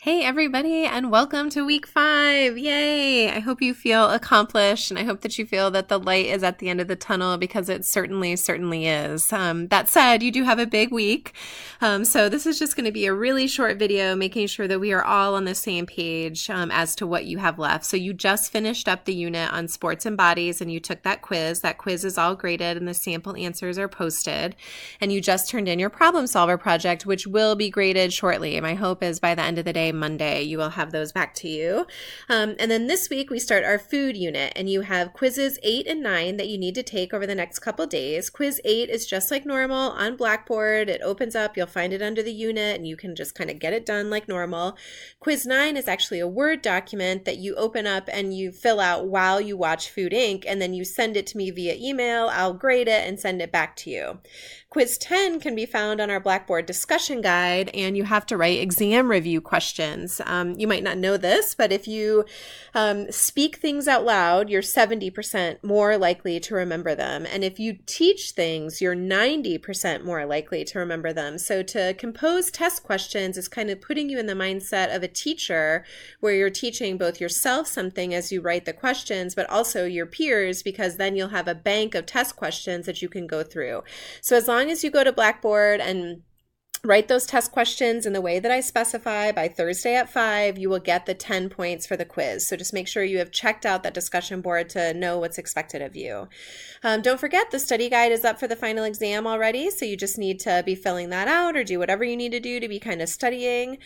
Hey everybody, and welcome to week 5. Yay! I hope you feel accomplished, and I hope that you feel that the light is at the end of the tunnel because it certainly is. That said, you do have a big week. So this is just going to be a really short video making sure that we are all on the same page as to what you have left. So you just finished up the unit on sports and bodies and you took that quiz. That quiz is all graded and the sample answers are posted. And you just turned in your problem solver project, which will be graded shortly. My hope is by the end of the day, Monday, you will have those back to you. And then this week we start our food unit, and you have quizzes 8 and 9 that you need to take over the next couple days. Quiz 8 is just like normal on Blackboard. It opens up, you'll find it under the unit, and you can just kind of get it done like normal. Quiz 9 is actually a Word document that you open up and you fill out while you watch Food Inc., and then you send it to me via email. I'll grade it and send it back to you. Quiz 10 can be found on our Blackboard discussion guide, and you have to write exam review questions. You might not know this, but if you speak things out loud, you're 70% more likely to remember them. And if you teach things, you're 90% more likely to remember them. So to compose test questions is kind of putting you in the mindset of a teacher where you're teaching both yourself something as you write the questions, but also your peers, because then you'll have a bank of test questions that you can go through. So as long as you go to Blackboard and write those test questions in the way that I specify by Thursday at 5, you will get the 10 points for the quiz. So just make sure you have checked out that discussion board to know what's expected of you. Don't forget, the study guide is up for the final exam already, so you just need to be filling that out or do whatever you need to do to be kind of studying.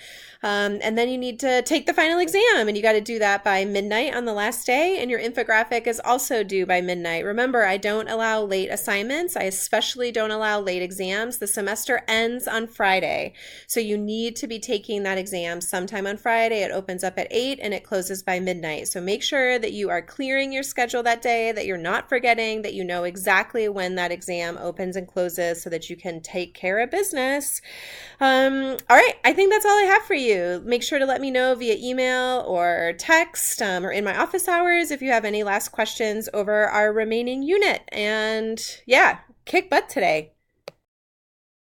And then you need to take the final exam, and you got to do that by midnight on the last day, and your infographic is also due by midnight. Remember, I don't allow late assignments. I especially don't allow late exams. The semester ends on Friday, so you need to be taking that exam sometime on Friday. It opens up at 8 and it closes by midnight. So make sure that you are clearing your schedule that day, that you're not forgetting, that you know exactly when that exam opens and closes so that you can take care of business. All right, I think that's all I have for you. Make sure to let me know via email or text or in my office hours if you have any last questions over our remaining unit. And yeah, kick butt today.